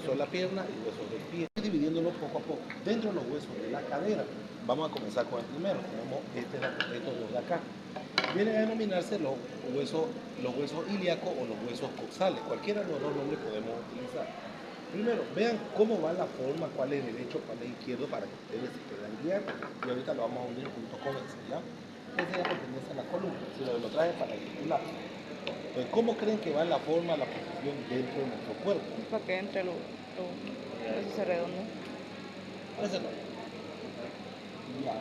huesos de la pierna y huesos del pie. Dividiéndolo poco a poco. Dentro de los huesos de la cadera, vamos a comenzar con el primero. Tenemos estos dos de acá. Vienen a denominarse los huesos ilíacos o los huesos coxales. Cualquiera de los dos nombres podemos utilizar. Primero, vean cómo va la forma, cuál es derecho, cuál es izquierdo, para que ustedes se puedan guiar. Y ahorita lo vamos a unir junto con eso, ¿ya? Ese ya pertenece a la columna, si lo traje para articular. Entonces, ¿cómo creen que va la forma, la posición dentro de nuestro cuerpo? Para que entre lo eso se redondo. Ese no. Ya.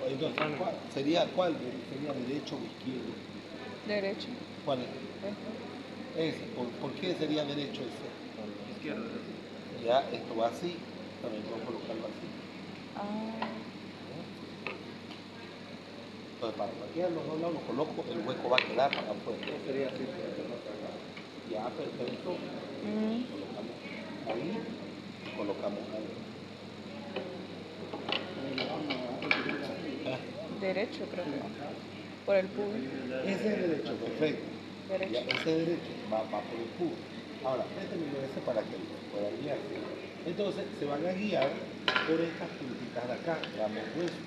Entonces, ¿Sería derecho o izquierdo? Derecho. ¿Cuál es? Ese. ¿Por qué sería derecho ese? Izquierdo. Ya, esto va así, también puedo colocarlo así. Entonces, para cualquiera de los dos lados lo coloco, el hueco va a quedar para afuera. No sería así. Ya, perfecto. Colocamos ahí, colocamos ahí. Derecho, creo que va. Por el pubis. Ese es derecho, perfecto. Derecho. Ya, ese es derecho, va por el pubis. Ahora, préstame ese para que puedan guiar. Entonces, se van a guiar por estas puntitas de acá, llaman hueso.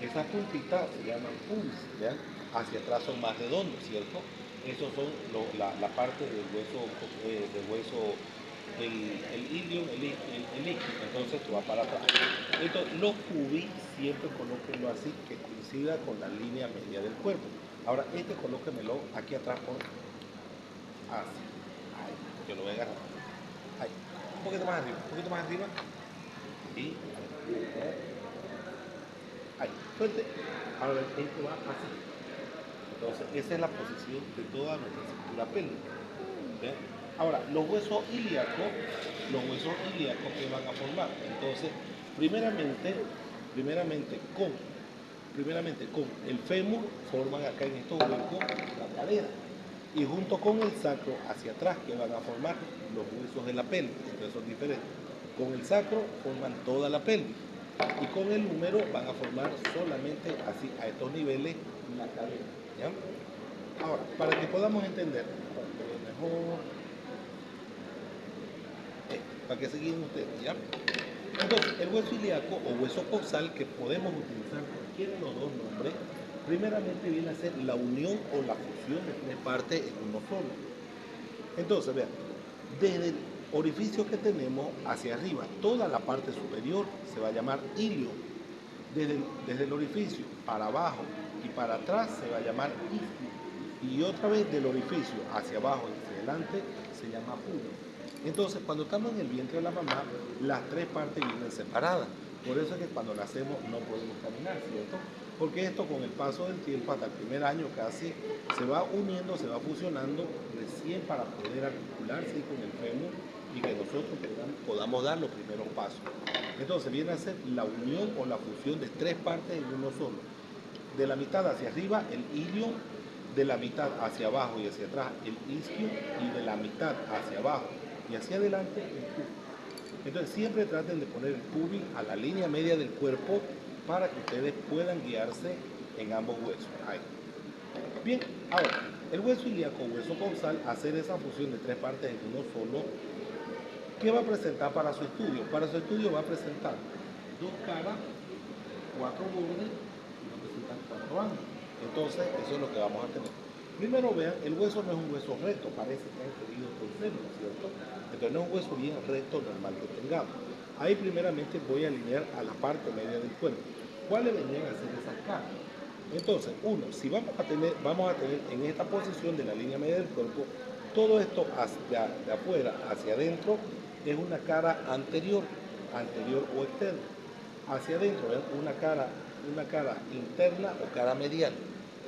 Esas puntitas se llaman pubis, ¿vean? Hacia atrás son más redondos, ¿cierto? Esos son la parte del hueso, el ilium, el líquido, entonces esto va para atrás. Entonces, los pubis siempre colóquenlo así, que coincida con la línea media del cuerpo. Ahora, colóquemelo aquí atrás por así. Ahí, yo lo voy a agarrar. Ahí, un poquito más arriba, y ahí, fuerte. Ahora, esto va así. Entonces, esa es la posición de toda nuestra estructura pélvica. ¿Ven? Ahora, los huesos ilíacos que van a formar. Entonces, primeramente con el fémur forman acá en estos huecos la cadera. Y junto con el sacro hacia atrás que van a formar los huesos de la pelvis. Entonces son diferentes. Con el sacro forman toda la pelvis. Y con el húmero van a formar solamente así a estos niveles la cadera. ¿Ya? Ahora, para que podamos entender mejor, para que se guíen ustedes, ¿ya? Entonces, el hueso ilíaco o hueso coxal, que podemos utilizar cualquiera de los dos nombres, primeramente viene a ser la unión o la fusión de tres partes en uno solo. Entonces, vean, desde el orificio que tenemos hacia arriba, toda la parte superior se va a llamar ilio. Desde el orificio para abajo y para atrás se va a llamar isquio. Y otra vez del orificio hacia abajo y hacia adelante se llama pubis. Entonces, cuando estamos en el vientre de la mamá, las tres partes vienen separadas. Por eso es que cuando nacemos no podemos caminar, ¿cierto? Porque esto con el paso del tiempo, hasta el primer año casi, se va uniendo, se va fusionando recién para poder articularse con el fémur y que nosotros podamos dar los primeros pasos. Entonces viene a ser la unión o la fusión de tres partes en uno solo. De la mitad hacia arriba el ilio, de la mitad hacia abajo y hacia atrás el isquio, y de la mitad hacia abajo y hacia adelante el pubis. Entonces siempre traten de poner el pubis a la línea media del cuerpo para que ustedes puedan guiarse en ambos huesos. Ahí. Bien, ahora, el hueso ilíaco o hueso coxal, hacer esa fusión de tres partes en uno solo, ¿qué va a presentar para su estudio? Para su estudio va a presentar dos caras, cuatro bordes y va a presentar cuatro ángulos. Entonces, eso es lo que vamos a tener. Primero vean, el hueso no es un hueso recto, parece que es querido torcerlo, ¿cierto? Entonces no es un hueso bien recto normal que tengamos. Ahí primeramente voy a alinear a la parte media del cuerpo. ¿Cuáles vendrían a ser esas caras? Entonces, si vamos a tener en esta posición de la línea media del cuerpo, todo esto de afuera hacia adentro es una cara anterior o externa. Hacia adentro es una cara interna o cara medial.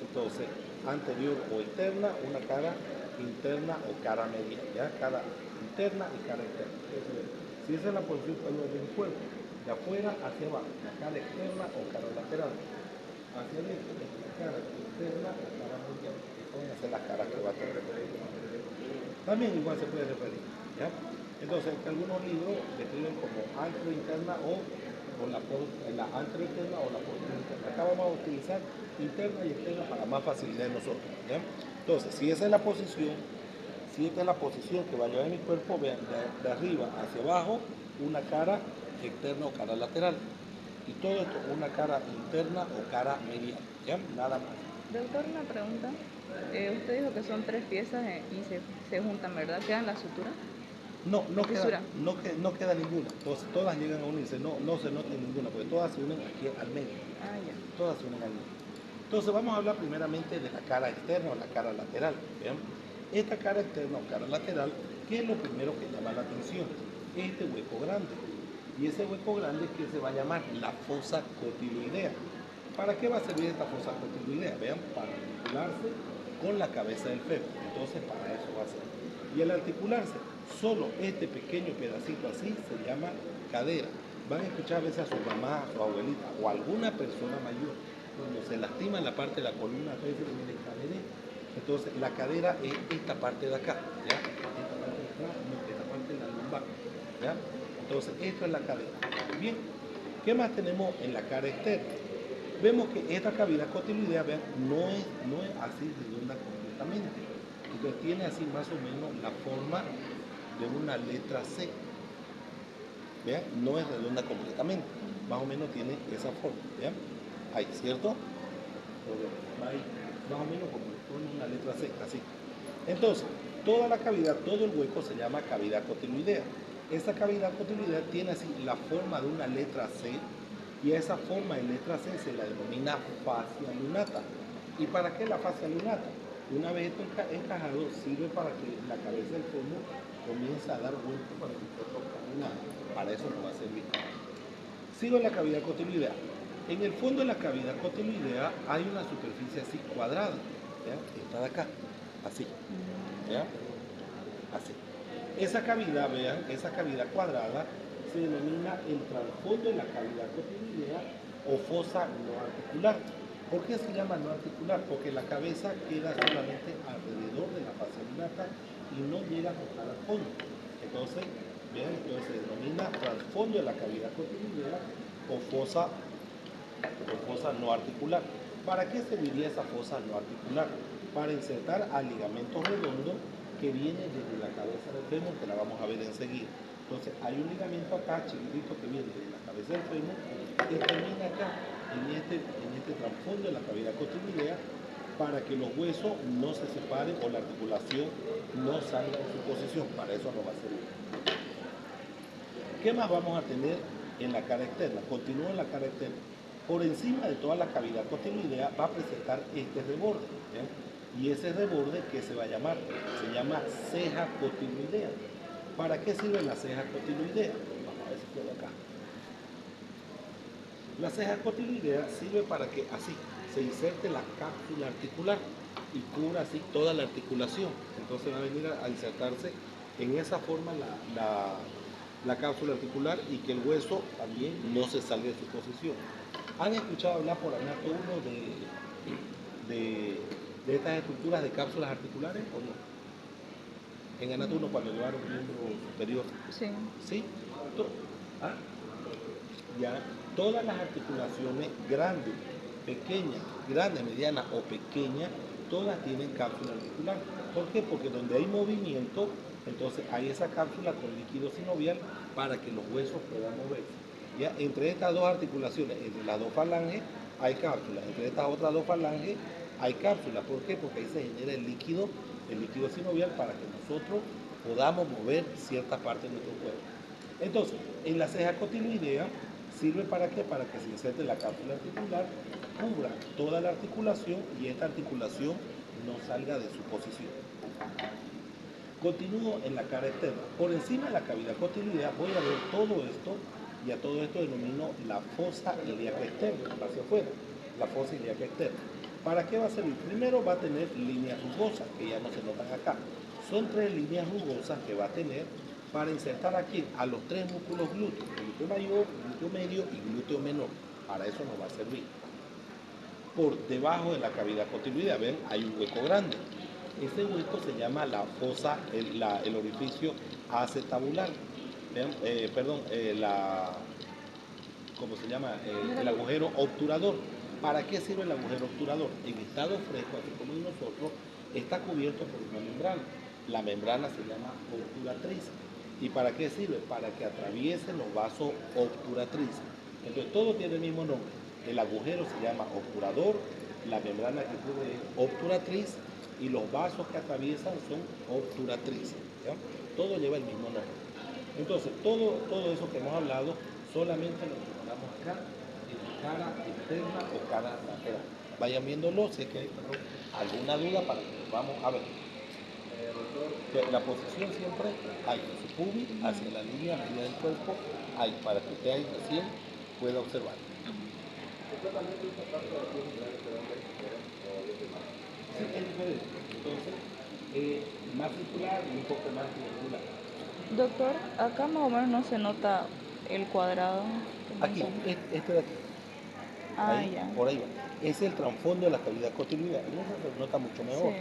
Entonces, anterior o externa, una cara interna o cara medial, ¿ya? Cara interna y cara externa. Entonces, si esa es la posición del cuerpo, de afuera hacia abajo, la cara externa o cara lateral, hacia adentro, la cara externa o cara medial. Pueden hacer las caras que va a tener. También igual se puede referir, ¿ya? Entonces, algunos libros describen como antro interna o la antro interna o la posterior interna. Acá vamos a utilizar interna y externa para más facilidad de nosotros, ¿ya? Entonces, si esa es la posición, Si esta es la posición que va a llevar mi cuerpo, vean, de arriba hacia abajo, una cara externa o cara lateral. Y todo esto, una cara interna o cara medial. ¿Ya? Nada más. Doctor, una pregunta. Usted dijo que son 3 piezas y se juntan, ¿verdad? ¿Quedan la sutura? No ¿La queda, fisura? no queda ninguna. Entonces, todas llegan a unirse. No se nota ninguna, porque todas se unen aquí al medio. Ah, ya. Todas se unen al medio. Entonces, vamos a hablar primeramente de la cara externa o la cara lateral. ¿Vean? Esta cara externa o cara lateral, ¿qué es lo primero que llama la atención? Este hueco grande. Y ese hueco grande que se va a llamar la fosa cotiloidea. ¿Para qué va a servir esta fosa cotiloidea? Vean, para articularse con la cabeza del fémur. Entonces, para eso va a ser. Y al articularse, solo este pequeño pedacito así se llama cadera. Van a escuchar a veces a su mamá, a su abuelita o a alguna persona mayor cuando se lastima la parte de la columna, a veces viene cadera. Entonces, la cadera es esta parte de acá, ¿ya? Esta parte de acá, no, esta parte de la lumbar, ¿ya? Entonces, esto es la cadera. Bien, ¿qué más tenemos en la cara externa? Vemos que esta cavidad cotiloidea, vean, no es así redonda completamente. Entonces, tiene así más o menos la forma de una letra C. Vean, no es redonda completamente. Más o menos tiene esa forma, ¿vean? Ahí, ¿cierto? Ahí, más o menos como una letra C, así. Entonces, toda la cavidad, todo el hueco se llama cavidad cotiloidea. Esa cavidad cotiloidea tiene así la forma de una letra C y a esa forma de letra C se la denomina fascia lunata. ¿Y para qué la fascia lunata? Una vez esto encajado sirve para que la cabeza del fémur comience a dar vueltas para que pueda caminar. Para eso nos va a servir. Sigo en la cavidad cotiloidea. En el fondo de la cavidad cotiloidea hay una superficie así cuadrada, ¿ya? Esta de acá, así, ¿ya? Así. Esa cavidad, vean, esa cavidad cuadrada se denomina el trasfondo de la cavidad cotiloidea o fosa no articular. ¿Por qué se llama no articular? Porque la cabeza queda solamente alrededor de la fascia lunata y no llega a tocar al fondo. Entonces, vean, entonces se denomina trasfondo de la cavidad cotiloidea o fosa no articular. ¿Para qué serviría esa fosa no articular? Para insertar al ligamento redondo que viene desde la cabeza del fémur, que la vamos a ver enseguida. Entonces, hay un ligamento acá, chiquitito, que viene desde la cabeza del fémur, que termina acá, en este trasfondo de la cavidad cotiloidea, para que los huesos no se separen o la articulación no salga de su posición. Para eso nos va a servir. ¿Qué más vamos a tener en la cara externa? Continúo en la cara externa. Por encima de toda la cavidad cotiloidea va a presentar este reborde. ¿Ven? Y ese reborde, ¿qué se va a llamar? Se llama ceja cotiloidea. ¿Para qué sirve la ceja cotiloidea? Vamos a ver si puedo acá. La ceja cotiloidea sirve para que así se inserte la cápsula articular y cubra así toda la articulación. Entonces va a venir a insertarse en esa forma la cápsula articular y que el hueso también no se salga de su posición. ¿Han escuchado hablar por Anato 1 de estas estructuras de cápsulas articulares o no? En Anato 1 cuando llevaron miembro superior. Sí. ¿Sí? ¿Ah? Ya, todas las articulaciones grandes, pequeñas, grandes, medianas o pequeñas, todas tienen cápsula articular. ¿Por qué? Porque donde hay movimiento, entonces hay esa cápsula con líquido sinovial para que los huesos puedan moverse. ¿Ya? Entre estas dos articulaciones, entre las dos falanges, hay cápsula. Entre estas otras dos falanges, hay cápsula. ¿Por qué? Porque ahí se genera el líquido sinovial para que nosotros podamos mover cierta parte de nuestro cuerpo. Entonces, en la ceja cotiloidea, ¿sirve para qué? Para que se inserte la cápsula articular, cubra toda la articulación y esta articulación no salga de su posición. Continúo en la cara externa. Por encima de la cavidad cotiloidea voy a ver todo esto y a todo esto denomino la fosa ilíaca externa, hacia afuera, la fosa ilíaca externa. ¿Para qué va a servir? Primero va a tener líneas rugosas, que ya no se notan acá. Son 3 líneas rugosas que va a tener para insertar aquí a los 3 músculos glúteos, glúteo mayor, glúteo medio y glúteo menor. Para eso nos va a servir. Por debajo de la cavidad cotiloidea, ven, hay un hueco grande. Ese hueco se llama la fosa, el orificio acetabular. ¿Cómo se llama? El agujero obturador. ¿Para qué sirve el agujero obturador? En estado fresco, así como en nosotros, está cubierto por una membrana. La membrana se llama obturatriz. ¿Y para qué sirve? Para que atraviesen los vasos obturatrices. Entonces todo tiene el mismo nombre. El agujero se llama obturador, la membrana que cubre es obturatriz y los vasos que atraviesan son obturatrices. ¿Ya? Todo lleva el mismo nombre. Entonces todo eso que hemos hablado solamente lo encontramos acá en la cara externa o cara lateral. Vayan viéndolo, si es que hay alguna duda para que lo vamos a ver. La posición siempre hay su pubis hacia la línea media del cuerpo, hay para que usted ahí recién pueda observar. Sí, es diferente. Entonces, más circular y un poco más triangular. Doctor, acá más o menos no se nota el cuadrado que Aquí, menciona. este de aquí, Ah, ahí, ya. por ahí va. Es el trasfondo de la cavidad cotiloidea. En eso se nota mucho Sí. mejor.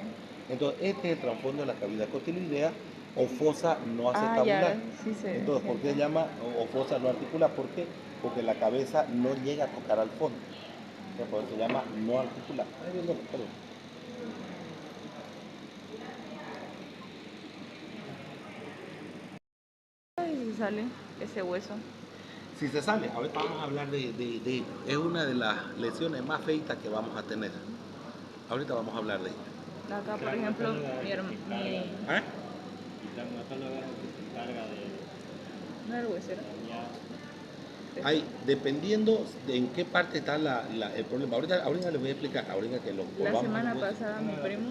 Entonces, este es el trasfondo de la cavidad cotiloidea o fosa no Ah, ya, acetabular. ahora sí se Entonces, ¿por qué se siente. llama o fosa no articular? ¿Por qué? Porque la cabeza no llega a tocar al fondo. Entonces, por eso se llama no articular. Ahí viendo, perdón. Ay, se sale ese hueso. Si se sale, ahorita vamos a hablar de es una de las lesiones más feitas que vamos a tener. Ahorita vamos a hablar de ella. Acá, por ejemplo, mi... ¿Ah? Y traumatóloga que se encarga de ¿No era el huesero? dañar. Hay, dependiendo de en qué parte está el problema. Ahorita les voy a explicar, ahorita que lo La volvamos a semana los huesos. pasada mi primo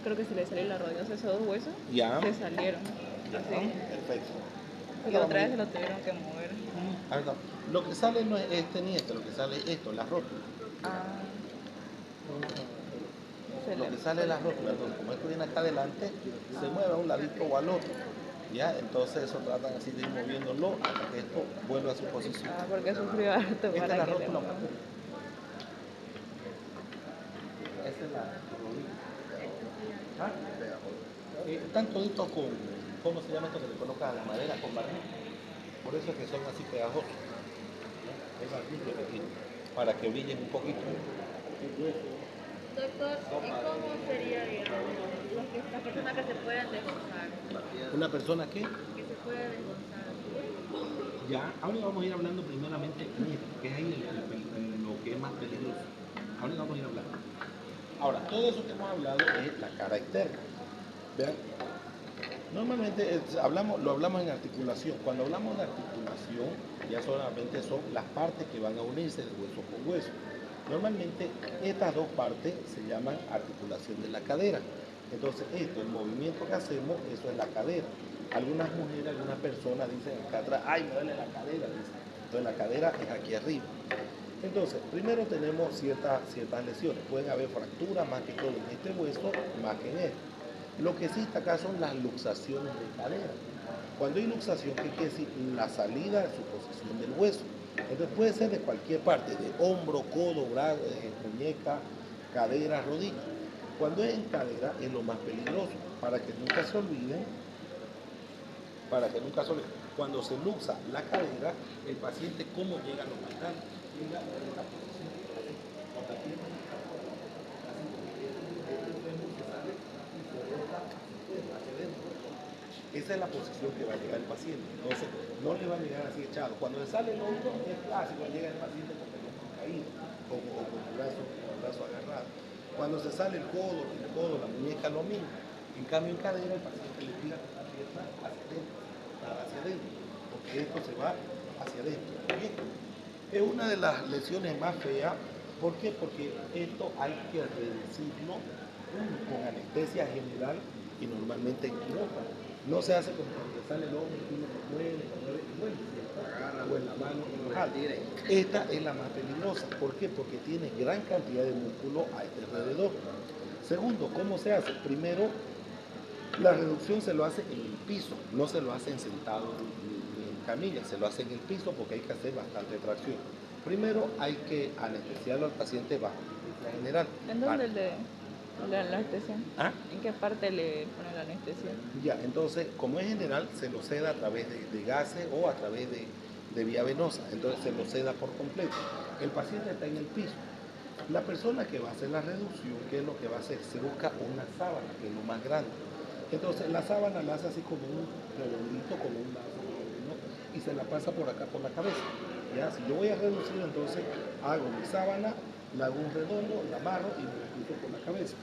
creo que se le salió la rodilla, o sea, esos dos huesos Ya. se salieron. Ya, Así. perfecto. Y otra vez se lo tuvieron que mover. Ahorita, lo que sale no es este ni este, lo que sale es esto, las rótulas. Ah, Lo que sale es las rótulas. Entonces, como esto viene acá adelante, se mueve a un ladito o al otro. ¿Ya? Entonces eso tratan así de ir moviéndolo hasta que esto vuelva a su posición. Ah, porque sufrió harto Esta es para la que le rótula. muevan. Esta es la rodilla. ¿Ah? Están toditos con, ¿cómo se llama esto que le colocan a la madera? Con barniz. Por eso es que son así pegajosos. Es barniz que le tienen, para que brillen un poquito. Doctor, ¿y cómo sería, digamos, las personas que se pueden desgonzar? Una persona que Que se puede desgonzar. ya, ahora vamos a ir hablando primeramente en esto, que es ahí lo que es más peligroso. Ahora vamos a ir hablando. Ahora, todo eso que hemos hablado es la cara externa. Vean, normalmente lo hablamos en articulación. Cuando hablamos de articulación, ya solamente son las partes que van a unirse de hueso con hueso. Normalmente estas dos partes se llaman articulación de la cadera. Entonces esto, el movimiento que hacemos, eso es la cadera. Algunas mujeres, algunas personas dicen acá atrás, ay, me duele la cadera, dicen. Entonces la cadera es aquí arriba. Entonces, primero tenemos ciertas lesiones. Pueden haber fracturas más que todo en este hueso, más que en este. Lo que sí está acá son las luxaciones de cadera. Cuando hay luxación, ¿qué quiere decir? La salida de su posición del hueso. Entonces puede ser de cualquier parte, de hombro, codo, brazo, muñeca, cadera, rodilla. Cuando es en cadera es lo más peligroso, para que nunca se olviden. Cuando se luxa la cadera, el paciente, ¿cómo llega a los hospital? Llega en esta posición, así, con la pierna hacia adentro. Esa es la posición que va a llegar el paciente. Entonces, no le va a llegar así echado. Cuando le sale el hombro, es clásico, llega el paciente con el hombro caído o con el brazo agarrado. Cuando se sale el codo, la muñeca, lo mismo. En cambio, en cadera, el paciente le tira con la pierna hacia adentro, porque esto se va hacia adentro. Bien. Es una de las lesiones más feas. ¿Por qué? Porque esto hay que reducirlo con anestesia general y normalmente en quirófano. No se hace como cuando sale el hombre, uno lo mueve, y bueno, o en la mano, esta es la más peligrosa. ¿Por qué? Porque tiene gran cantidad de músculo a este alrededor. Segundo, ¿cómo se hace? Primero, la reducción se lo hace en el piso, no se lo hace sentado ni en camilla, se lo hace en el piso porque hay que hacer bastante tracción. Primero hay que anestesiarlo al paciente bajo anestesia general. ¿En dónde le anestesia? ¿Ah? ¿En qué parte le pone la anestesia? Ya, entonces, como es general, se lo seda a través de gases o a través de vía venosa. Entonces se lo seda por completo. El paciente está en el piso. La persona que va a hacer la reducción, ¿qué es lo que va a hacer? Se busca una sábana, que es lo más grande. Entonces la sábana la hace así como un redondito, como un lazo, ¿no? Y se la pasa por acá por la cabeza. ¿Ya? Si yo voy a reducir, entonces hago mi sábana, la hago un redondo, la amarro y me la cruzo por la cabeza.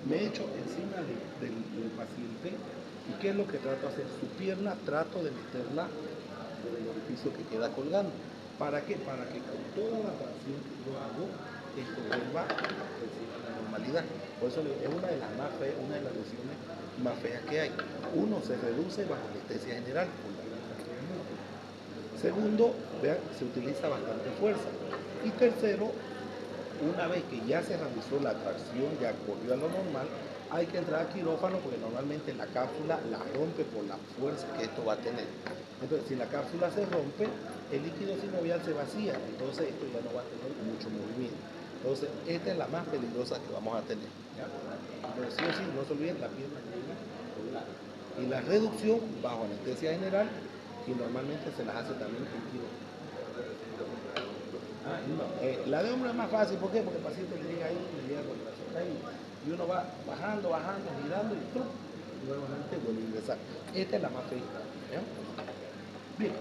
Me echo encima del paciente y ¿qué es lo que trato de hacer? Su pierna trato de meterla por el orificio que queda colgando. ¿Para qué? Para que con toda la tracción que yo hago, esto vuelva a la normalidad. Por eso es una de las más feas, una de las lesiones más feas que hay. Uno, se reduce bajo anestesia general. Segundo, vean, se utiliza bastante fuerza. Y tercero, una vez que ya se realizó la tracción, ya corrió a lo normal, hay que entrar a quirófano porque normalmente la cápsula la rompe por la fuerza que esto va a tener. Entonces, si la cápsula se rompe, el líquido sinovial se vacía, entonces esto ya no va a tener mucho movimiento. Entonces, esta es la más peligrosa que vamos a tener. ¿Ya? Entonces, sí o sí, no se olviden, la pierna llega doblada. Y la reducción bajo anestesia general, y normalmente se las hace también en quirófano. La de hombre es más fácil, ¿por qué? Porque el paciente llega ahí, le llega con el corazón ahí, y uno va bajando, girando y ¡truc! Nuevamente vuelve a ingresar. Esta es la más fea. ¿Ya? Bien.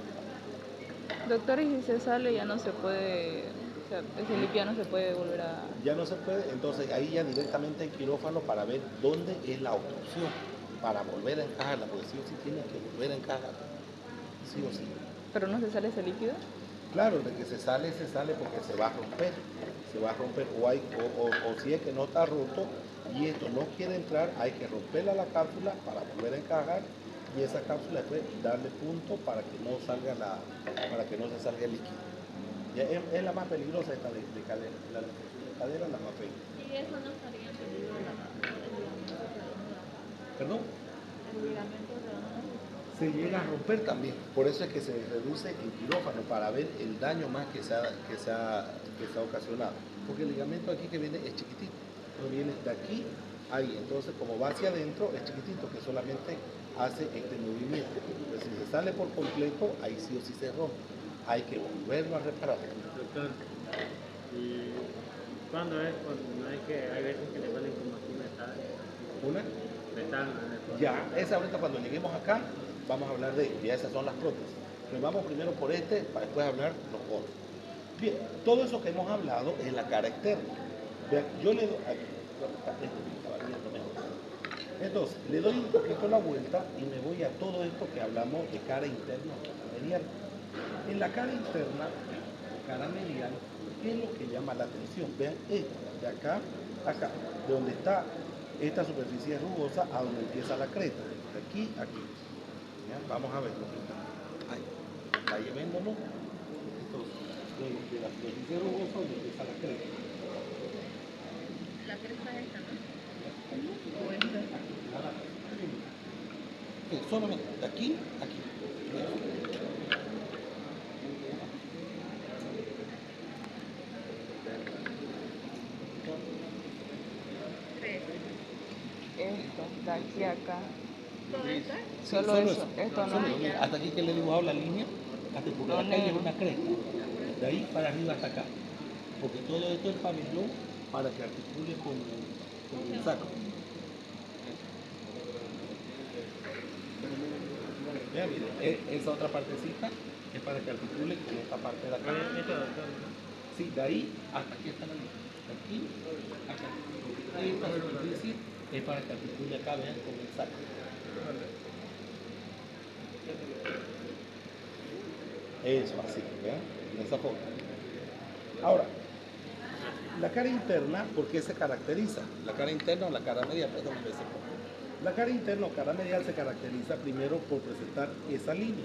Doctor, y si se sale ya no se puede, o sea, ese líquido ya no se puede volver a... Ya no se puede, entonces ahí ya directamente en quirófano para ver dónde es la obstrucción, para volver a encajarla, porque sí o sí tiene que volver a encajar, sí o sí. ¿Pero no se sale ese líquido? Claro, de que se sale porque se va a romper, o si es que no está roto y esto no quiere entrar, hay que romperla la cápsula para volver a encajar y esa cápsula después darle punto para que no salga para que no se salga el líquido. Ya es la más peligrosa esta de cadera, la de cadera es la más fea. Y eso no estaría en peligro el ligamento redondo. ¿Perdón? El ligamento redondo. Se llega a romper también, por eso es que se reduce el quirófano para ver el daño más que se ha ocasionado, porque el ligamento aquí que viene es chiquitito, no viene de aquí a ahí, entonces como va hacia adentro es chiquitito, que solamente hace este movimiento. Entonces, si se sale por completo, ahí sí o sí se rompe, hay que volverlo a reparar. Doctor, ¿y cuándo es? Cuando no es que hay veces que le ponen como aquí metal, Una, ya, esa ahorita cuando lleguemos acá, vamos a hablar de ello, ya esas son las prótesis. Pero vamos primero por este, para después hablar los otros. Bien, todo eso que hemos hablado es la cara externa. Vean, yo le doy, aquí, entonces, le doy un poquito la vuelta y me voy a todo esto que hablamos de cara interna o cara medial. En la cara interna, o cara medial, ¿qué es lo que llama la atención? Vean esto, de acá a acá, de donde está esta superficie rugosa a donde empieza la creta, de aquí a aquí. ¿Ya? Vamos a verlo. Ahí, vaya viéndolo. Entonces, de la superficie rugosa donde empieza la creta. La cresta es esta, ¿no? ¿O esta? Solamente de aquí a aquí. Tres. Esto, de aquí a acá. ¿Todo esto? Solo eso, esto no. Solo eso. Hasta aquí que le he dibujado la línea, hasta porque la calle es una cresta. De ahí para arriba hasta acá. Porque todo esto es pabellón para que articule con el saco. Vean, miren, esa otra partecita es para que articule con esta parte de acá. Sí, de ahí hasta aquí está la línea. De aquí hasta aquí. Esta superficie es para que articule acá, vean, con el saco. Eso, así, ¿vean? De esa forma. Ahora, la cara interna, ¿por qué se caracteriza? La cara interna o la cara medial, perdón, la cara interna o cara medial se caracteriza primero por presentar esa línea.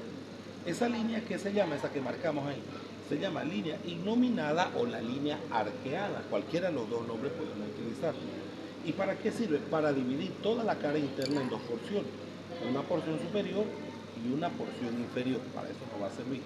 Esa línea, ¿qué se llama? Esa que marcamos ahí. Se llama línea innominada o la línea arqueada. Cualquiera de los dos nombres podemos utilizar. ¿Y para qué sirve? Para dividir toda la cara interna en dos porciones. Una porción superior y una porción inferior. Para eso nos va a servir.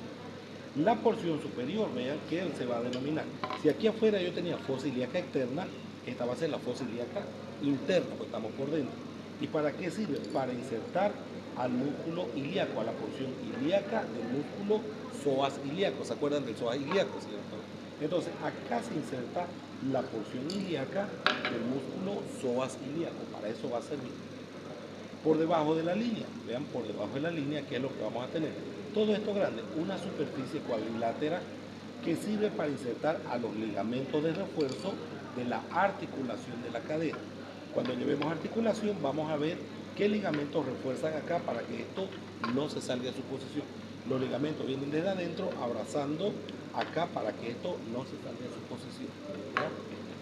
La porción superior, vean que se va a denominar. Si aquí afuera yo tenía fosa ilíaca externa, esta va a ser la fosa ilíaca interna, pues estamos por dentro. ¿Y para qué sirve? Para insertar al músculo ilíaco, a la porción ilíaca del músculo psoas ilíaco. ¿Se acuerdan del psoas ilíaco, cierto? Entonces, acá se inserta la porción ilíaca del músculo psoas ilíaco. Para eso va a servir. Por debajo de la línea, vean, por debajo de la línea, ¿qué es lo que vamos a tener? Todo esto grande, una superficie cuadrilátera que sirve para insertar a los ligamentos de refuerzo de la articulación de la cadera. Cuando llevemos articulación, vamos a ver qué ligamentos refuerzan acá para que esto no se salga de su posición. Los ligamentos vienen desde adentro abrazando acá para que esto no se salga de su posición, ¿verdad?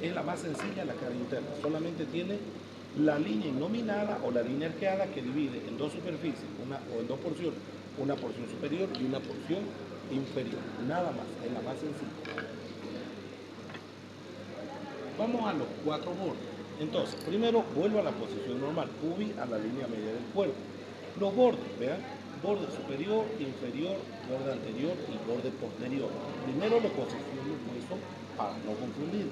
Es la más sencilla, la cara interna. Solamente tiene la línea innominada o la línea arqueada que divide en dos superficies o en dos porciones, una porción superior y una porción inferior. Nada más, es la más sencilla. Vamos a los cuatro bordes. Entonces, primero vuelvo a la posición normal, pubis a la línea media del cuerpo. Los bordes, vean, borde superior, inferior, borde anterior y borde posterior. Primero lo posiciono eso para no confundir.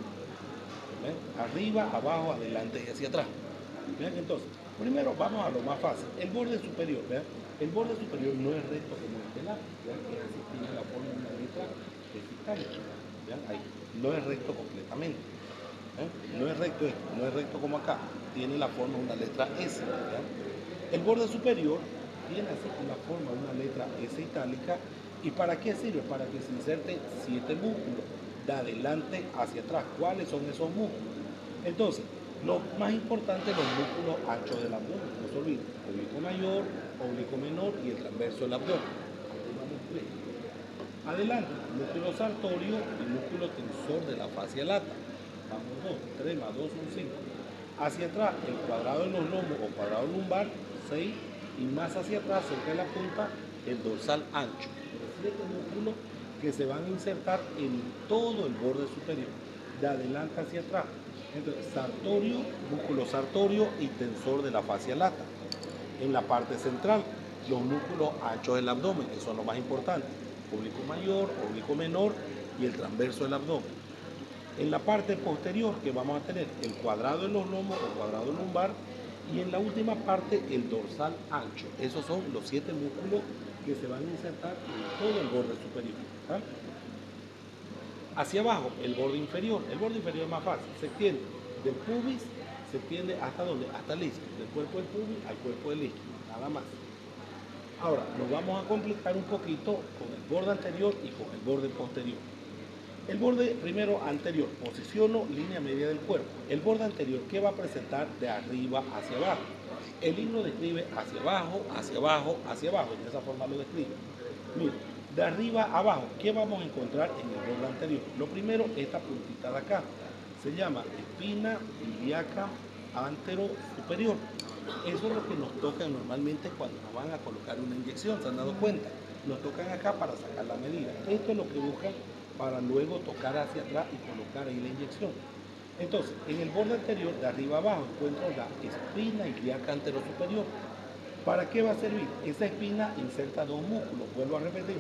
¿Ven? Arriba, abajo, adelante y hacia atrás. ¿Ven? Entonces, primero vamos a lo más fácil. El borde superior, ¿vean? El borde superior no es recto como este lado, ¿vean? Que así tiene la forma de una letra itálica. ¿Vean? Ahí. No es recto completamente. ¿Ven? No es recto esto, no es recto como acá. Tiene la forma de una letra S. ¿Vean? El borde superior tiene así la forma de una letra S itálica. ¿Y para qué sirve? Para que se inserten 7 músculos de adelante hacia atrás. ¿Cuáles son esos músculos? Entonces, lo más importante, los músculos anchos del abdomen. No se olviden, oblicuo mayor, oblicuo menor y el transverso del abdomen. Adelante, músculo sartorio y músculo tensor de la fascia lata. Vamos 2, 3 más 2 son 5. Hacia atrás, el cuadrado de los lomos o cuadrado lumbar, 6. Y más hacia atrás, cerca de la punta, el dorsal ancho. 7 músculos que se van a insertar en todo el borde superior, de adelante hacia atrás. Entonces, sartorio, músculo sartorio y tensor de la fascia lata. En la parte central, los músculos anchos del abdomen, que son los más importantes. Oblicuo mayor, oblicuo menor y el transverso del abdomen. En la parte posterior, que vamos a tener el cuadrado de los lomos o cuadrado lumbar, y en la última parte el dorsal ancho. Esos son los 7 músculos que se van a insertar en todo el borde superior. ¿Tá? Hacia abajo, el borde inferior. El borde inferior es más fácil. Se extiende del pubis, se extiende hasta ¿dónde? Hasta el isquio. Del cuerpo del pubis al cuerpo del isquio. Nada más. Ahora, nos vamos a complicar un poquito con el borde anterior y con el borde posterior. El borde primero anterior, posiciono línea media del cuerpo. El borde anterior, ¿qué va a presentar de arriba hacia abajo? El libro describe hacia abajo, hacia abajo, hacia abajo. De esa forma lo describe. Mira, de arriba a abajo, ¿qué vamos a encontrar en el borde anterior? Lo primero, esta puntita de acá. Se llama espina ilíaca antero superior. Eso es lo que nos toca normalmente cuando nos van a colocar una inyección. ¿Se han dado cuenta? Nos tocan acá para sacar la medida. Esto es lo que buscan para luego tocar hacia atrás y colocar ahí la inyección. Entonces, en el borde anterior, de arriba a abajo, encuentro la espina ilíaca antero superior. ¿Para qué va a servir? Esa espina inserta dos músculos, vuelvo a repetir,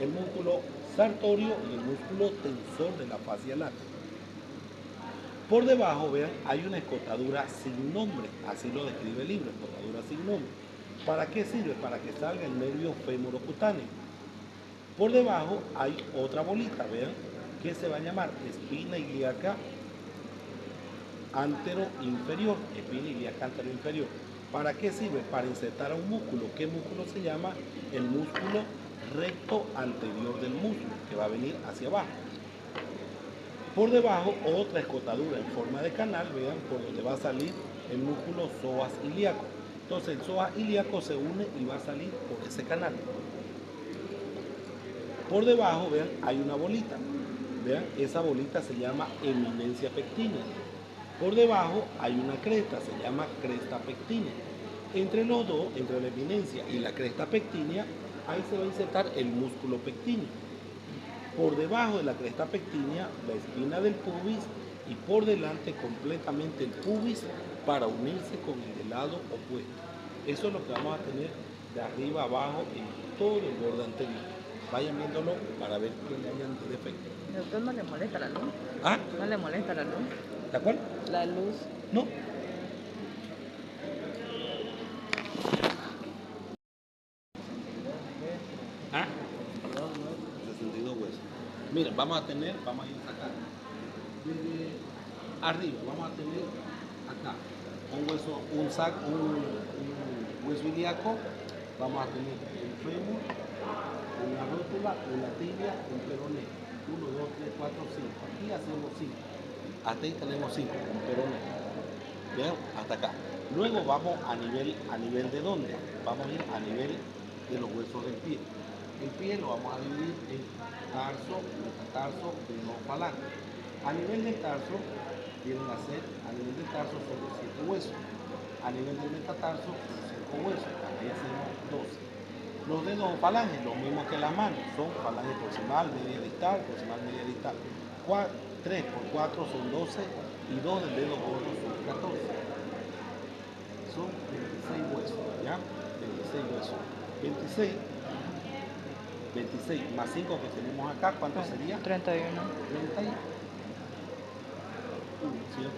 el músculo sartorio y el músculo tensor de la fascia lata. Por debajo, vean, hay una escotadura sin nombre, así lo describe el libro, escotadura sin nombre. ¿Para qué sirve? Para que salga el nervio femorocutáneo. Por debajo hay otra bolita, vean, que se va a llamar espina ilíaca antero inferior, espina ilíaca antero inferior. ¿Para qué sirve? Para insertar a un músculo. ¿Qué músculo se llama? El músculo recto anterior del músculo, que va a venir hacia abajo. Por debajo, otra escotadura en forma de canal, vean, por donde va a salir el músculo psoas ilíaco. Entonces, el psoas ilíaco se une y va a salir por ese canal. Por debajo, vean, hay una bolita. Vean, esa bolita se llama eminencia pectínea. Por debajo hay una cresta, se llama cresta pectínea. Entre los dos, entre la eminencia y la cresta pectínea, ahí se va a insertar el músculo pectíneo. Por debajo de la cresta pectínea, la espina del pubis y por delante completamente el pubis para unirse con el del lado opuesto. Eso es lo que vamos a tener de arriba a abajo en todo el borde anterior. Vayan viéndolo para ver que le hayan de defecto. Doctor, ¿no le molesta la luz? ¿Ah? ¿No le molesta la luz? ¿De acuerdo? La luz. No. ¿Ah? 62 huesos. Miren, vamos a ir a sacar. Desde arriba, vamos a tener acá un hueso, un Hueso ilíaco, vamos a tener el fémur, una rótula, una tibia, un peroné. 1, 2, 3, 4, 5. Aquí hacemos 5. Hasta ahí tenemos 5 con peroné. ¿Vean? Hasta acá. Luego vamos a nivel de dónde? Vamos a ir a nivel de los huesos del pie. El pie lo vamos a dividir en tarso, metatarso, no falange. A nivel del tarso, vienen a ser, a nivel del tarso son los 7 huesos. A nivel del metatarso son 5 huesos. Ahí hacemos 12. Los dedos o falanges, lo mismo que las manos, son falange proximal, media distal, proximal, media distal. 3 por 4 son 12 y 2 del dedo gordo son 14. Son 26 huesos, ¿ya? 26 huesos. 26 más 5 que tenemos acá, ¿cuánto sería? 31.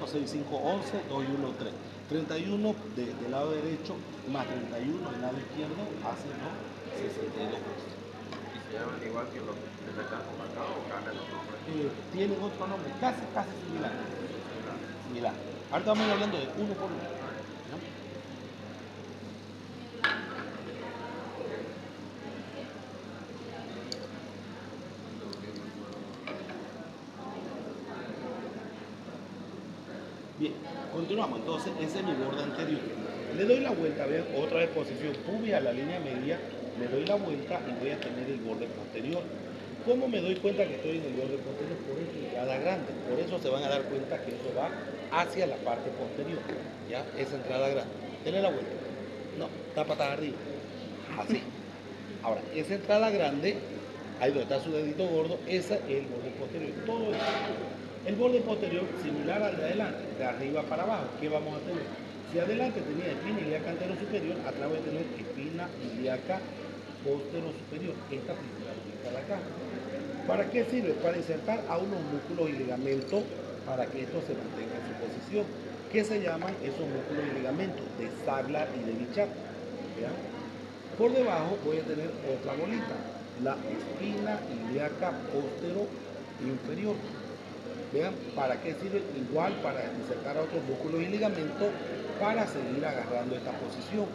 6, 5, 11, 2 y 1, 3. 31 del lado derecho más 31 del lado izquierdo hace 62 huesos. ¿Y se llaman igual que los que se están marcados o cambian los nombres? Tienen otro nombre, casi similar. Similar. Ahorita vamos a ir hablando de uno por uno. ¿No? Bien, continuamos. Entonces, ese es mi borde anterior. Le doy la vuelta, vean, otra vez posición pubia a la línea media, le doy la vuelta y voy a tener el borde posterior. ¿Cómo me doy cuenta que estoy en el borde posterior? Por esa entrada grande. Por eso se van a dar cuenta que eso va hacia la parte posterior. ¿Ya? Esa entrada grande. Denle la vuelta. No, está patada arriba. Así. Ahora, esa entrada grande, ahí donde está su dedito gordo, ese es el borde posterior. Todo eso. El borde posterior, similar al de adelante, de arriba para abajo, ¿qué vamos a tener? Si adelante tenía espina ilíaca antero superior, atrás voy a tener espina ilíaca postero superior, esta principalmente de acá. ¿Para qué sirve? Para insertar a unos músculos y ligamentos para que esto se mantenga en su posición. ¿Qué se llaman esos músculos y ligamentos? De Sagla y de Bichat. ¿Vean? Por debajo voy a tener otra bolita, la espina ilíaca postero inferior. Vean, ¿para qué sirve? Igual para insertar a otros músculos y ligamentos para seguir agarrando esta posición.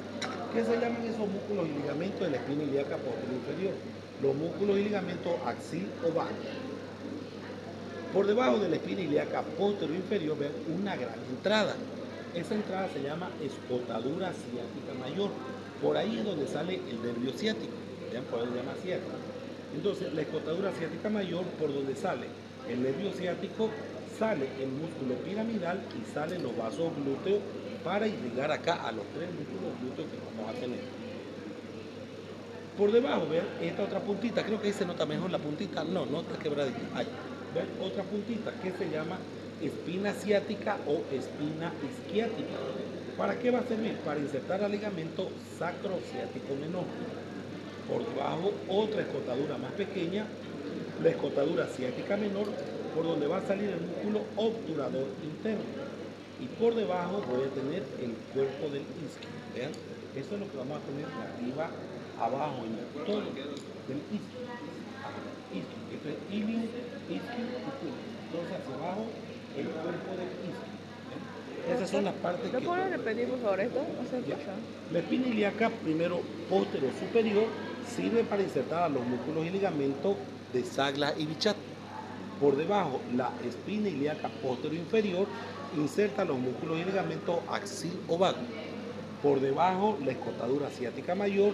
¿Qué se llaman esos músculos y ligamentos de la espina ilíaca posterior inferior? Los músculos y ligamentos axil o vago. Por debajo de la espina ilíaca posterior inferior, vean una gran entrada. Esa entrada se llama escotadura ciática mayor. Por ahí es donde sale el nervio ciático. Vean, por eso se llama ciático. Entonces, la escotadura ciática mayor, por donde sale el nervio ciático, sale el músculo piramidal y salen los vasos glúteos para irrigar acá a los 3 músculos glúteos que vamos a tener. Por debajo, vean, esta otra puntita, creo que ahí se nota mejor la puntita, no está quebradita. Ahí, vean, otra puntita que se llama espina ciática o espina isquiática. ¿Para qué va a servir? Para insertar al ligamento sacrociático menor. Por debajo, otra escotadura más pequeña, la escotadura ciática menor, por donde va a salir el músculo obturador interno. Y por debajo voy a tener el cuerpo del isquio. Vean, eso es lo que vamos a tener de arriba, abajo, en todo del isquio. Esto es ilium, isquio y culum. Entonces hacia abajo, el cuerpo del isquio. Esas son las partes ¿Lo que... puedo repetir, por favor? Esto no se escucha. La espina ilíaca, primero posterior superior, sirve para insertar a los músculos y ligamentos de Sagla y Bichat. Por debajo, la espina ilíaca posterior inferior inserta los músculos y ligamentos axil o vago. Por debajo, la escotadura ciática mayor,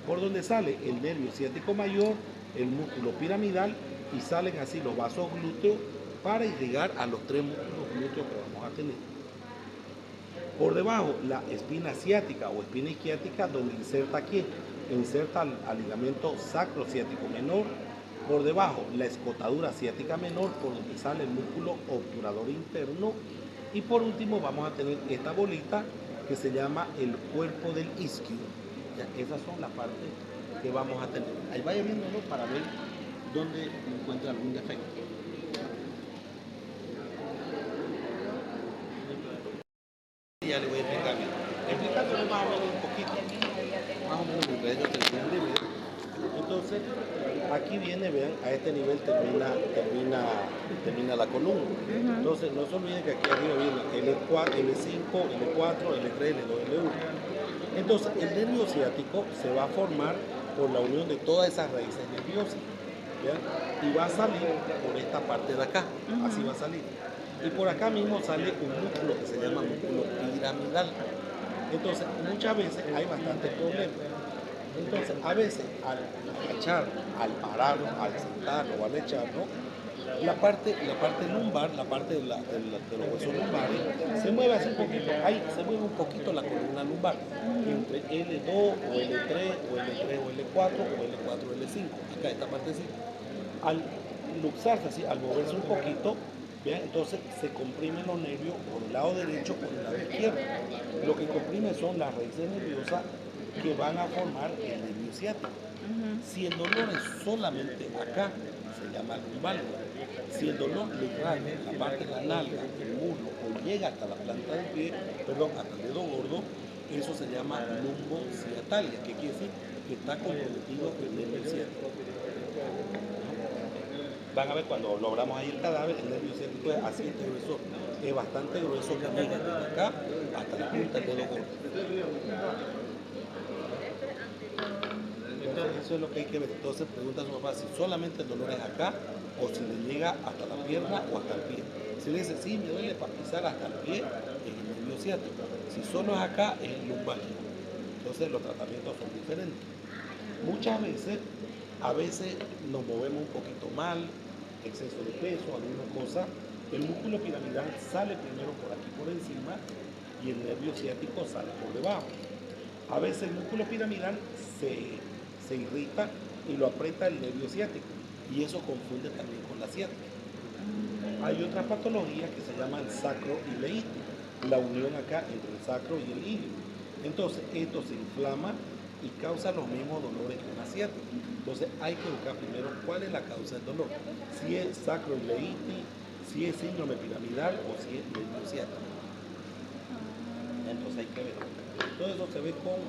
por donde sale el nervio ciático mayor, el músculo piramidal y salen así los vasos glúteos para irrigar a los 3 músculos glúteos que vamos a tener. Por debajo, la espina ciática o espina isquiática, donde inserta aquí, inserta al ligamento sacrociático menor. Por debajo, la escotadura ciática menor, por donde sale el músculo obturador interno. Y por último, vamos a tener esta bolita que se llama el cuerpo del isquio. Ya, esas son las partes que vamos a tener. Ahí vaya viéndolo para ver dónde encuentra algún defecto. Ya le voy a explicar bien. Explicándole más o menos un poquito, más o menos mientras ellos terminan de ver. Entonces, aquí viene, vean, a este nivel termina la columna. Entonces, no se olviden que aquí arriba viene L4, L5, L4, L3, L2, L1. Entonces, el nervio ciático se va a formar por la unión de todas esas raíces nerviosas, ¿ya? Y va a salir por esta parte de acá, así va a salir. Y por acá mismo sale un músculo que se llama músculo piramidal. Entonces, muchas veces hay bastantes problemas. Entonces, a veces al agachar, al parar, al sentar o al echar, ¿no? La parte lumbar, la parte de los huesos lumbares, se mueve así un poquito, ahí se mueve un poquito la columna lumbar, entre L2 o L3 o L3 o L4 o L4 o L5, acá esta partecita. Al luxarse así, al moverse un poquito, ¿vean? Entonces se comprimen los nervios por el lado derecho o por el lado izquierdo. Lo que comprime son las raíces nerviosas que van a formar el nervio ciático. Si el dolor es solamente acá, se llama lumbalgia. Si el dolor le trae la parte de la nalga, el muslo o llega hasta la planta del pie, perdón, hasta el dedo gordo, eso se llama lumbociatalia, que quiere decir que está comprometido el nervio ciático. Van a ver cuando lo abramos ahí el cadáver, el nervio ciático es así de grueso, es bastante grueso que llega desde acá hasta la punta del dedo gordo. Entonces, eso es lo que hay que ver. Entonces pregunta a su papá si solamente el dolor es acá o si le llega hasta la pierna o hasta el pie. Si le dice, sí, me duele para pisar hasta el pie, es el nervio ciático. Si solo es acá, es el lumbalgia. Entonces los tratamientos son diferentes. Muchas veces, a veces nos movemos un poquito mal, exceso de peso, alguna cosa. El músculo piramidal sale primero por aquí por encima y el nervio ciático sale por debajo. A veces el músculo piramidal se irrita y lo aprieta el nervio ciático y eso confunde también con la ciática. Hay otras patologías que se llaman sacroileitis, la unión acá entre el sacro y el ilio. Entonces esto se inflama y causa los mismos dolores que una ciática. Entonces hay que buscar primero cuál es la causa del dolor, si es sacroileitis, si es síndrome piramidal o si es nervio ciático. Entonces hay que ver. Todo eso se ve con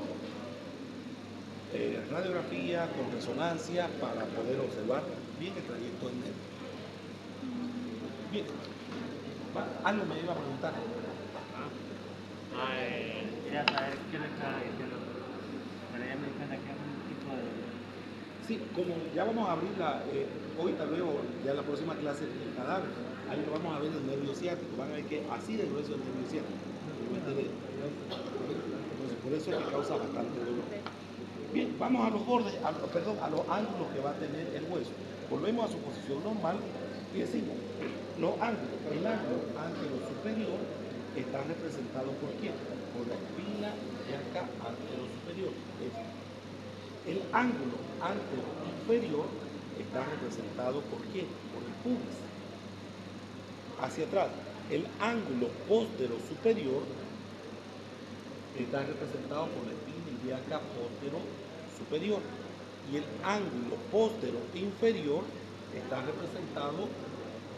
radiografía, con resonancia, para poder observar bien el trayecto del nervio. Bien. Algo me iba a preguntar. Quería saber qué le estaba diciendo, pero ya me di cuenta que es un tipo de... Sí, como ya vamos a abrir hoy tal vez o ya la próxima clase del cadáver, ahí lo vamos a ver el nervio ciático, van a ver que así de grueso el nervio ciático. Entonces por eso es que causa bastante dolor. Bien, vamos a los bordes, a los ángulos que va a tener el hueso. Volvemos a su posición normal y decimos, los ángulos, el ángulo antero superior está representado por quién? Por la espina de acá antero superior. El ángulo antero inferior está representado por quién? Por el pubis. Hacia atrás. El ángulo póstero superior está representado por la espina ilíaca póstero superior. Y el ángulo póstero inferior está representado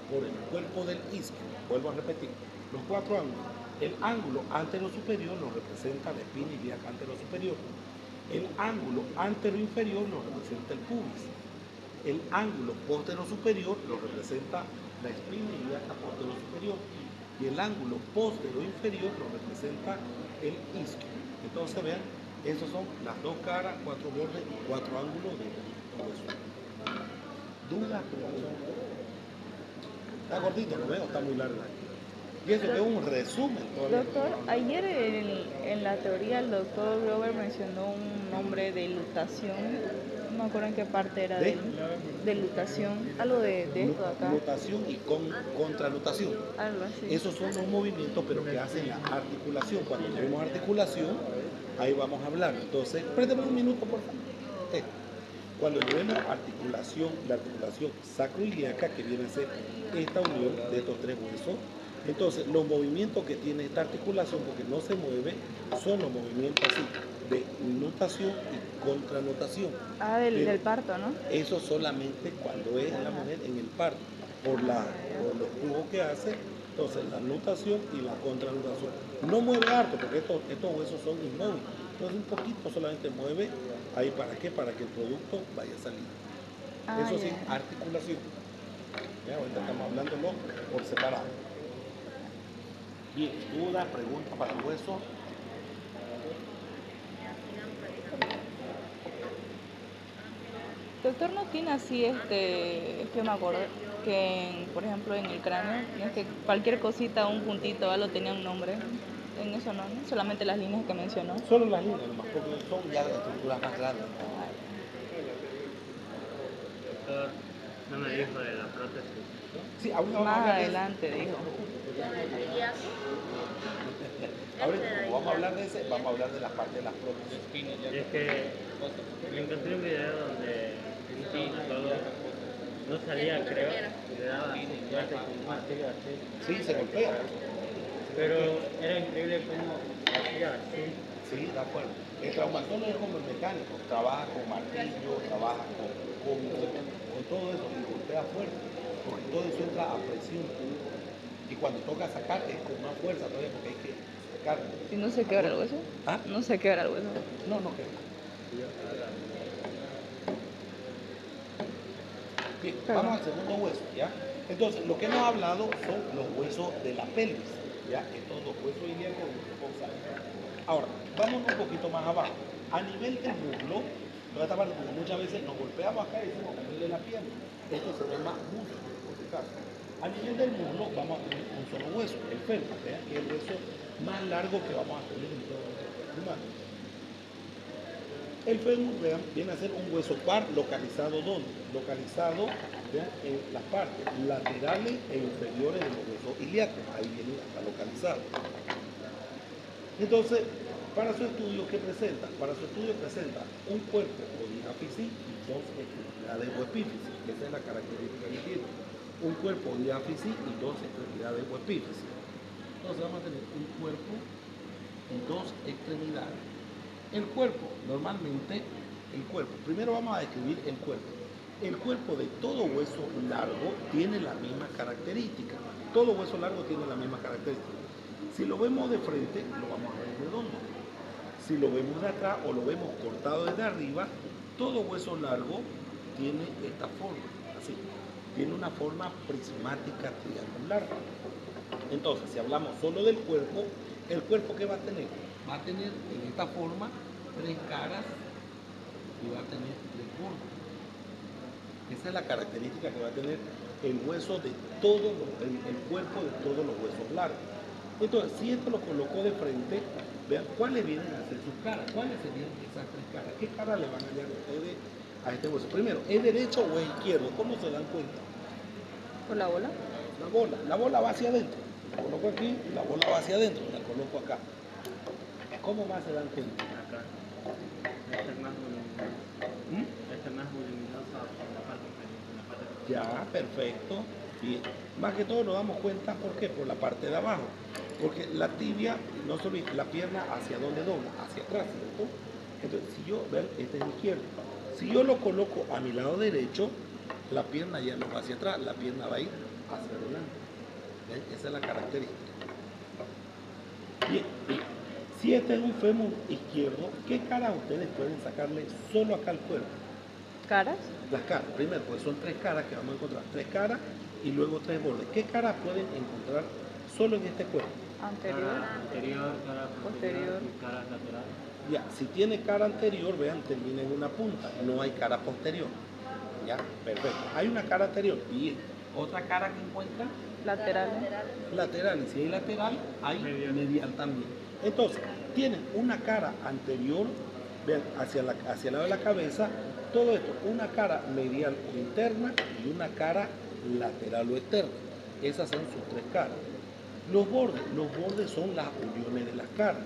por el cuerpo del isquio. Vuelvo a repetir, los cuatro ángulos. El ángulo antero superior lo representa la espina ilíaca antero superior. El ángulo antero inferior lo representa el pubis. El ángulo póstero superior lo representa la espina ilíaca póstero superior. Y el ángulo póstero inferior lo representa el isquio. Entonces vean, esos son las dos caras, cuatro bordes y cuatro ángulos de hueso. ¿Dudas? Está gordito, ¿lo veo? Está muy largo. Y eso es un resumen. Doctor, ayer en la teoría el doctor Glover mencionó un nombre de lutación, no me acuerdo en qué parte era de lutación, algo de esto de acá. Lutación y contralutación. Algo así. Esos son los movimientos, pero que hacen la articulación. Cuando tenemos articulación, ahí vamos a hablar. Entonces, préstame un minuto, por favor. Cuando vemos articulación, la articulación sacroiliaca, que viene a ser esta unión de estos tres huesos, entonces los movimientos que tiene esta articulación, porque no se mueve, son los movimientos así, de nutación y contranutación. Ah, del parto, ¿no? Eso solamente cuando es la mujer en el parto, por los jugos que hace, entonces la nutación y la contranutación. No mueve harto, porque estos huesos son inmóviles. Entonces un poquito solamente mueve ahí, ¿para qué? Para que el producto vaya a salir. Eso sí, articulación. Ya, ahorita estamos hablándolo por separado. Bien, duda, pregunta para el hueso. Doctor, no tiene así, es que me acuerdo que, por ejemplo, en el cráneo, es que cualquier cosita, un puntito, algo tenía un nombre. En eso no, ¿no? Solamente las líneas que mencionó. Solo las líneas nomás, porque son ya de estructuras más grandes. Doctor, no me dijo de la prótesis. Sí, ahorita vamos a Más hablar de eso. adelante, dijo. Ilíaco. Ahorita, como vamos a hablar de ese, vamos a hablar de la parte de las prótesis. Y es que me encontré un video donde en sí todo no salía, creo, y le daba así fuerte con un martillo así. Sí, se golpea. Pero era increíble cómo hacía así. Sí, de acuerdo. El traumatólogo es como el mecánico, trabaja con martillo, trabaja con todo eso y golpea fuerte, porque todo eso entra a presión. Y cuando toca sacar es con más fuerza todavía porque hay que sacarlo. ¿Y no se quebra el hueso? ¿Ah? No se quebra el hueso. No, no queda. Bien, Perdón. vamos al segundo hueso, ¿ya? Entonces, lo que hemos hablado son los huesos de la pelvis, ¿ya? Estos dos huesos ilíacos y huesos coxales. Ahora, vamos un poquito más abajo. A nivel del muslo, toda esta parte, porque muchas veces nos golpeamos acá y decimos a nivel de la pierna. Esto se llama muslo, en este caso. A nivel del muslo vamos a tener un solo hueso, el fémur, ¿ya? Que es el hueso más largo que vamos a tener en todo el cuerpo humano. El fémur, vean, viene a ser un hueso par localizado ¿dónde? Localizado, vean, en las partes laterales e inferiores de los huesos ilíacos. Ahí viene, está localizado. Entonces, para su estudio, ¿qué presenta? Para su estudio presenta un cuerpo o diáfisis y dos extremidades o epífisis. Esa es la característica que tiene. Un cuerpo o diáfisis y dos extremidades o epífisis. Entonces vamos a tener un cuerpo y dos extremidades. El cuerpo, normalmente, primero vamos a describir el cuerpo. El cuerpo de todo hueso largo tiene la misma característica. Todo hueso largo tiene la misma característica. Si lo vemos de frente, lo vamos a ver redondo. Si lo vemos de atrás o lo vemos cortado desde arriba, todo hueso largo tiene esta forma, así. Tiene una forma prismática triangular. Entonces, si hablamos solo del cuerpo, ¿el cuerpo qué va a tener? Va a tener en esta forma tres caras y va a tener tres bordes. Esa es la característica que va a tener el hueso de todo, el cuerpo de todos los huesos largos. Entonces, si esto lo colocó de frente, vean cuáles vienen a ser sus caras, cuáles serían esas tres caras, qué cara le van a hallar ustedes a este hueso. Primero, ¿es derecho o es izquierdo? ¿Cómo se dan cuenta? ¿Por la bola? La bola va hacia adentro. La coloco aquí, la bola va hacia adentro, la coloco acá. ¿Cómo más se dan cuenta? Acá. Esta es más voluminosa. Esta es más voluminosa en la parte inferior, en la parte superior. Ya, perfecto. Bien. Más que todo nos damos cuenta, ¿por qué? Por la parte de abajo. Porque la tibia, no solo la pierna, ¿hacia dónde dobla? Hacia atrás, ¿cierto? Entonces, si yo, ven, este es el izquierdo. Si yo lo coloco a mi lado derecho, la pierna ya no va hacia atrás, la pierna va a ir hacia adelante. ¿Ven? Esa es la característica. Bien, si este es un fémur izquierdo, ¿qué cara ustedes pueden sacarle solo acá al cuerpo? ¿Caras? Las caras, primero, pues son tres caras que vamos a encontrar. Tres caras y luego tres bordes. ¿Qué caras pueden encontrar solo en este cuerpo? Anterior. Cara anterior, cara posterior y cara lateral. Ya, si tiene cara anterior, vean, termina en una punta, no hay cara posterior. Ya, perfecto. Hay una cara anterior. Bien. Otra cara que encuentran, Lateral. lateral. Y si hay lateral, hay medial también. Entonces, tienen una cara anterior, vean, hacia el lado de la cabeza, todo esto, una cara medial o interna y una cara lateral o externa. Esas son sus tres caras. Los bordes son las uniones de las caras.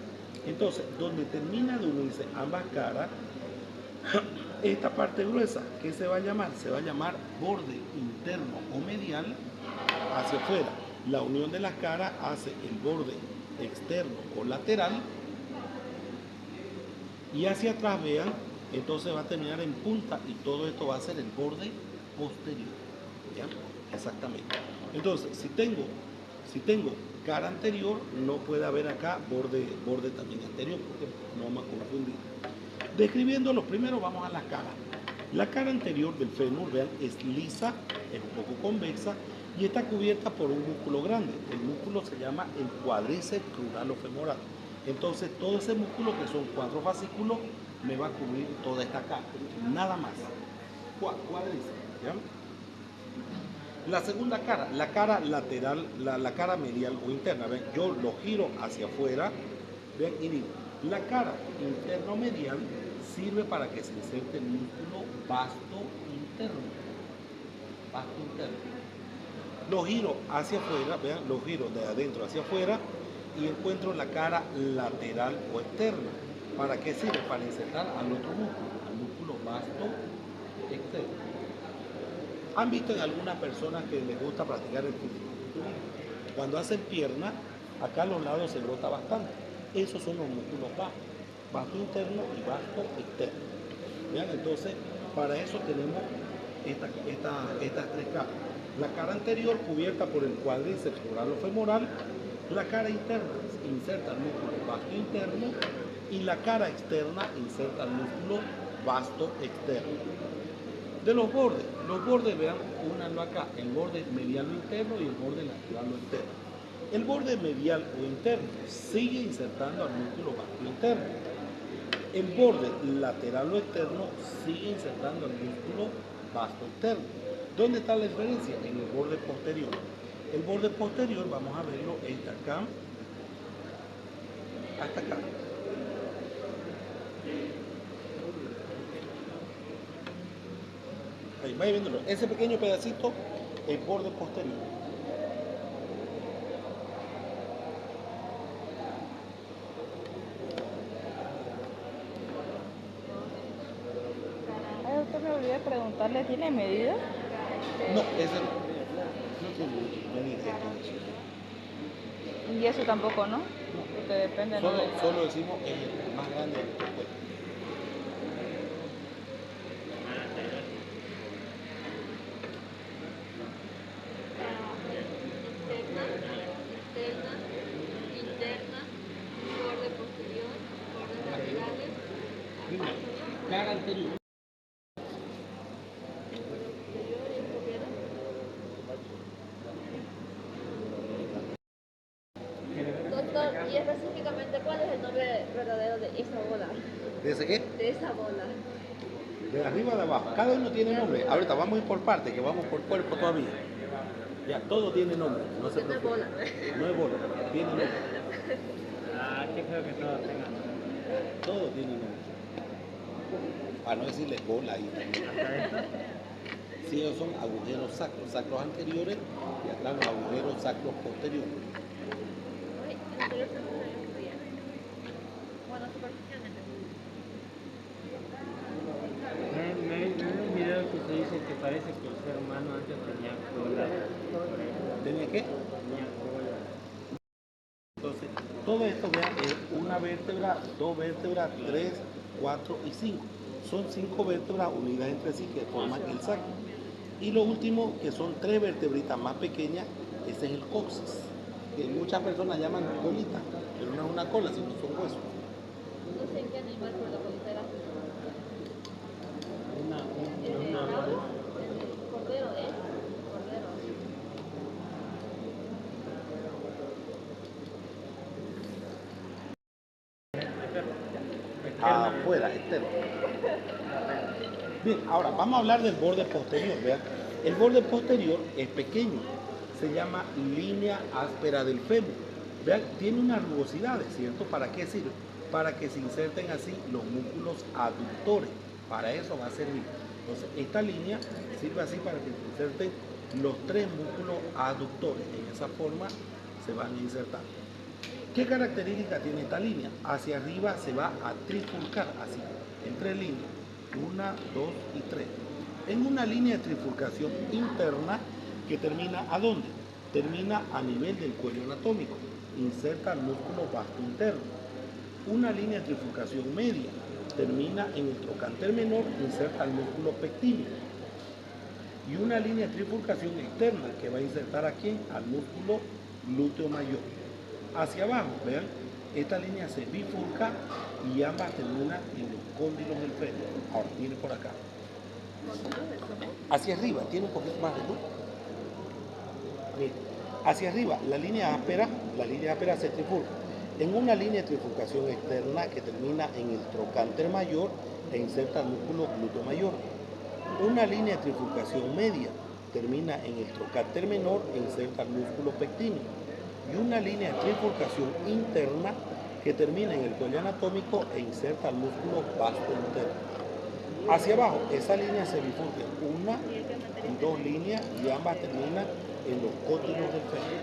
Entonces, donde termina de unirse ambas caras, esta parte gruesa, ¿qué se va a llamar? Se va a llamar borde interno o medial hacia afuera. La unión de las caras hace el borde externo o lateral y hacia atrás, vean, entonces va a terminar en punta y todo esto va a ser el borde posterior. ¿Ya? Exactamente. Entonces, si tengo cara anterior, no puede haber acá borde también anterior, porque no vamos a confundir. Describiéndolo, primero vamos a la cara. La cara anterior del fémur, vean, es lisa, es un poco convexa y está cubierta por un músculo grande. El músculo se llama el cuádriceps cruralo-femoral. Entonces, todo ese músculo, que son 4 fascículos, me va a cubrir toda esta cara, nada más. cuádriceps, ¿ya? La segunda cara, la cara lateral, la cara medial o interna, ¿ven? Yo lo giro hacia afuera, ¿ven? Y digo, la cara interno-medial sirve para que se inserte el músculo vasto interno. Vasto interno. Lo giro hacia afuera, vean, lo giro de adentro hacia afuera y encuentro la cara lateral o externa. ¿Para qué sirve? Para insertar al otro músculo, al músculo vasto externo. ¿Han visto en algunas personas que les gusta practicar el fisiculturismo? Cuando hacen pierna, acá a los lados se brota bastante. Esos son los músculos vastos, vasto interno y vasto externo. ¿Vean? Entonces, para eso tenemos estas tres caras. La cara anterior cubierta por el cuádriceps femoral, la cara interna inserta el músculo vasto interno y la cara externa inserta el músculo vasto externo. De los bordes, vean, únanlo acá, el borde medial o interno y el borde lateral o interno. El borde medial o interno sigue insertando al músculo vasto interno. El borde lateral o externo sigue insertando al músculo vasto externo. ¿Dónde está la diferencia? En el borde posterior. El borde posterior, vamos a verlo, está acá, hasta acá. Ahí, vaya viéndolo. Ese pequeño pedacito, el borde posterior. Ay, doctor, me olvidé de preguntarle, ¿tiene medida? No, ese no tiene medida. Y eso tampoco, ¿no? Porque depende, ¿no? Solo decimos el más grande del cuerpo. Interna, borde posterior, bordes laterales, Cara anterior. Doctor, y específicamente, ¿cuál es el nombre verdadero de esa bola? ¿De ese qué? De esa bola. De arriba a de abajo. Cada uno tiene nombre. Ahorita vamos a ir por partes, que vamos por cuerpo todavía. Ya, todo tiene nombre. No se No es preocupe. bola. No es bola, tiene nombre. Ah, qué feo que todos tengan. Todo tiene nombre. Para no decirles bola ahí también. ¿Hasta esto? Sí, ellos son agujeros sacros anteriores y acá los agujeros sacros posteriores. Ay, el anterior se me olvidó. Bueno, superficialmente. Me vi un video que se dice que parece que el ser humano antes tenía cola. Por eso ¿Tenía qué? tenía cola. Entonces, todo esto, vean, es una vértebra, dos vértebras, 3, 4 y 5. Son 5 vértebras unidas entre sí que forman el sacro. Y lo último, que son 3 vertebritas más pequeñas, ese es el coxis, que muchas personas llaman colita, pero no es una cola, sino son huesos. No sé en qué animal fue la colita era. ¿En el Una bravo? ¿En el cordero? Cordero. Afuera, externo. Bien, ahora vamos a hablar del borde posterior. Vean, el borde posterior es pequeño, se llama línea áspera del fémur. Vean, tiene unas rugosidades, ¿cierto? ¿Para qué sirve? Para que se inserten así los músculos aductores. Para eso va a servir. Entonces, esta línea sirve así para que se inserten los 3 músculos aductores. En esa forma se van a insertar. ¿Qué característica tiene esta línea? Hacia arriba se va a trifurcar, así, en 3 líneas, 1, 2 y 3. En una línea de trifurcación interna que termina ¿a dónde? Termina a nivel del cuello anatómico, inserta el músculo vasto interno. Una línea de trifurcación media termina en el trocánter menor, inserta el músculo pectíneo. Y una línea de trifurcación externa que va a insertar ¿a quién? Al músculo glúteo mayor. Hacia abajo, vean, esta línea se bifurca y ambas terminan en los cóndilos del fémur. Ahora, viene por acá. Hacia arriba, tiene un poquito más de luz. Bien, hacia arriba, la línea áspera se trifurca en una línea de trifurcación externa que termina en el trocánter mayor e inserta el músculo glúteo mayor. Una línea de trifurcación media termina en el trocater menor e inserta el músculo pectíneo. Y una línea de trifurcación interna que termina en el cuello anatómico e inserta el músculo vasto interno. Hacia abajo, esa línea se bifurca una y dos líneas y ambas terminan en los cóndilos del fémur.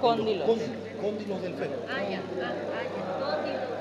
Cóndilos. Cóndilos del fémur. Cóndilos.